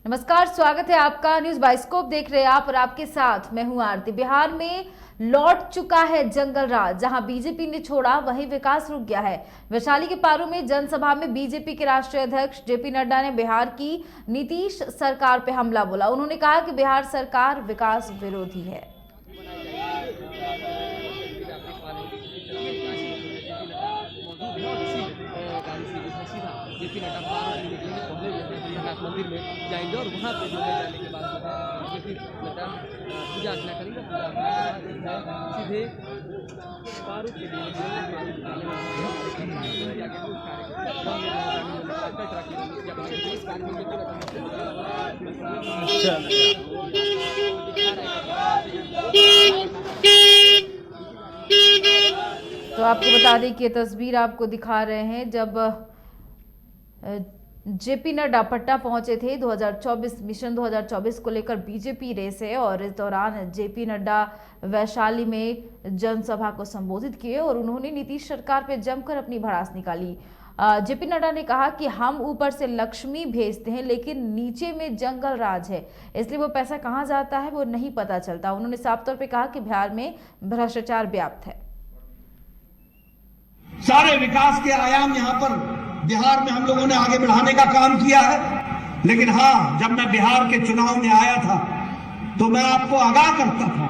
नमस्कार, स्वागत है आपका। न्यूज बाइस्कोप देख रहे हैं आप और आपके साथ मैं हूं आरती। बिहार में लौट चुका है जंगल राज। जहां बीजेपी ने छोड़ा वहीं विकास रुक गया है। वैशाली के पारू में जनसभा में बीजेपी के राष्ट्रीय अध्यक्ष जेपी नड्डा ने बिहार की नीतीश सरकार पर हमला बोला। उन्होंने कहा कि बिहार सरकार विकास विरोधी है। जेपी नड्डा जगन्नाथ मंदिर में जाएंगे और वहाँ पे जो है जाने के बाद जेपी नड्डा पूजा अर्चना करेंगे। पूजा अर्चना के बाद सीधे पारू के तो आपको बता दें कि ये तस्वीर आपको दिखा रहे हैं जब जेपी नड्डा पटना पहुंचे थे। 2024 मिशन 2024 को लेकर बीजेपी रेस है और इस दौरान जेपी नड्डा वैशाली में जनसभा को संबोधित किए और उन्होंने नीतीश सरकार पर जमकर अपनी भड़ास निकाली। जेपी नड्डा ने कहा कि हम ऊपर से लक्ष्मी भेजते हैं लेकिन नीचे में जंगल राज है, इसलिए वो पैसा कहां जाता है वो नहीं पता चलता। उन्होंने साफ तौर पे कहा कि बिहार में भ्रष्टाचार व्याप्त है। सारे विकास के आयाम यहाँ पर बिहार में हम लोगों ने आगे बढ़ाने का काम किया है। लेकिन हाँ, जब मैं बिहार के चुनाव में आया था तो मैं आपको आगाह करता था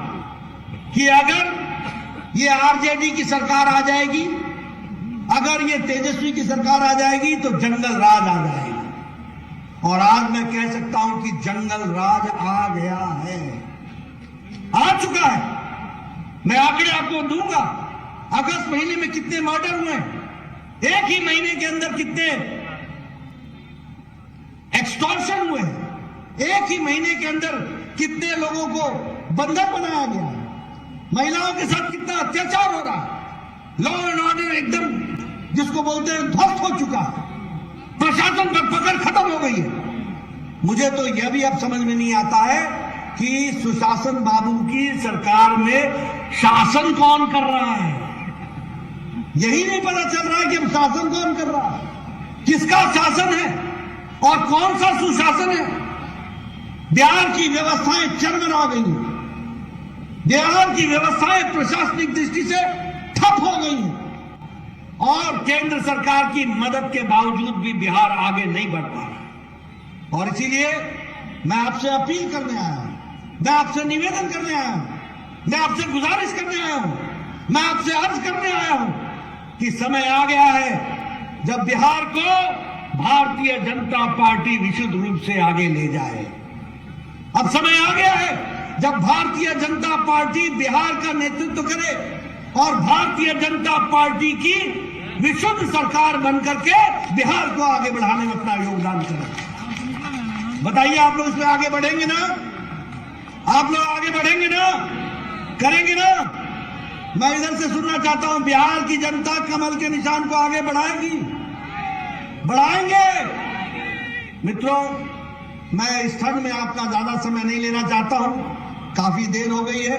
कि अगर ये आरजेडी की सरकार आ जाएगी, अगर ये तेजस्वी की सरकार आ जाएगी तो जंगल राज आ जाएगा। और आज मैं कह सकता हूं कि जंगल राज आ गया है, आ चुका है। मैं आंकड़े आपको दूंगा। अगस्त महीने में कितने मर्डर हुए, एक ही महीने के अंदर कितने एक्सटॉर्शन हुए, एक ही महीने के अंदर कितने लोगों को बंधक बनाया गया, महिलाओं के साथ कितना अत्याचार हो रहा है, लॉ एंड ऑर्डर एकदम जिसको बोलते हैं ध्वस्त हो चुका है, प्रशासन पर पकड़ खत्म हो गई है। मुझे तो यह भी अब समझ में नहीं आता है कि सुशासन बाबू की सरकार में शासन कौन कर रहा है। यही नहीं पता चल रहा है कि अब शासन कौन कर रहा है, किसका शासन है और कौन सा सुशासन है। बिहार की व्यवस्थाएं चरमरा गई हैं, बिहार की व्यवस्थाएं प्रशासनिक दृष्टि से ठप हो गई हैं और केंद्र सरकार की मदद के बावजूद भी बिहार आगे नहीं बढ़ पा रहा। और इसीलिए मैं आपसे अपील करने आया हूं, मैं आपसे निवेदन करने आया हूं, मैं आपसे गुजारिश करने आया हूं, मैं आपसे अर्ज करने आया हूं कि समय आ गया है जब बिहार को भारतीय जनता पार्टी विशुद्ध रूप से आगे ले जाए। अब समय आ गया है जब भारतीय जनता पार्टी बिहार का नेतृत्व करे और भारतीय जनता पार्टी की विशुद्ध सरकार बनकर के बिहार को आगे बढ़ाने में अपना योगदान करे। बताइए, आप लोग इसमें आगे बढ़ेंगे ना? आप लोग आगे बढ़ेंगे ना? करेंगे ना? मैं इधर से सुनना चाहता हूं, बिहार की जनता कमल के निशान को आगे बढ़ाएगी, बढ़ाएंगे। मित्रों, मैं इस ठंड में आपका ज्यादा समय नहीं लेना चाहता हूं, काफी देर हो गई है।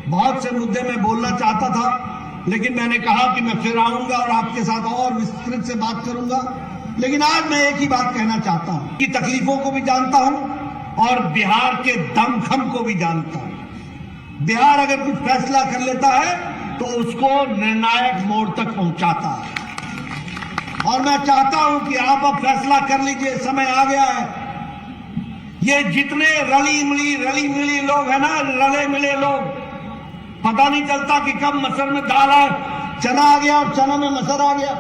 बहुत से मुद्दे मैं बोलना चाहता था लेकिन मैंने कहा कि मैं फिर आऊंगा और आपके साथ और विस्तृत से बात करूंगा। लेकिन आज मैं एक ही बात कहना चाहता हूं कि तकलीफों को भी जानता हूं और बिहार के दमखम को भी जानता हूं। बिहार अगर कुछ फैसला कर लेता है तो उसको निर्णायक मोड़ तक पहुंचाता है और मैं चाहता हूं कि आप अब फैसला कर लीजिए। समय आ गया है। ये जितने रली मिली लोग हैं ना, रले मिले लोग, पता नहीं चलता कि कब मसर में दाल आ, चना आ गया और चना में मसर आ गया।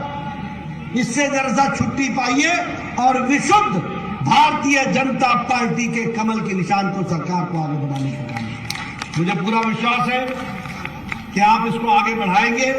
इससे जरा सा छुट्टी पाइए और विशुद्ध भारतीय जनता पार्टी के कमल के निशान को, सरकार को आगे बढ़ाने का काम। मुझे पूरा विश्वास है कि आप इसको आगे बढ़ाएंगे।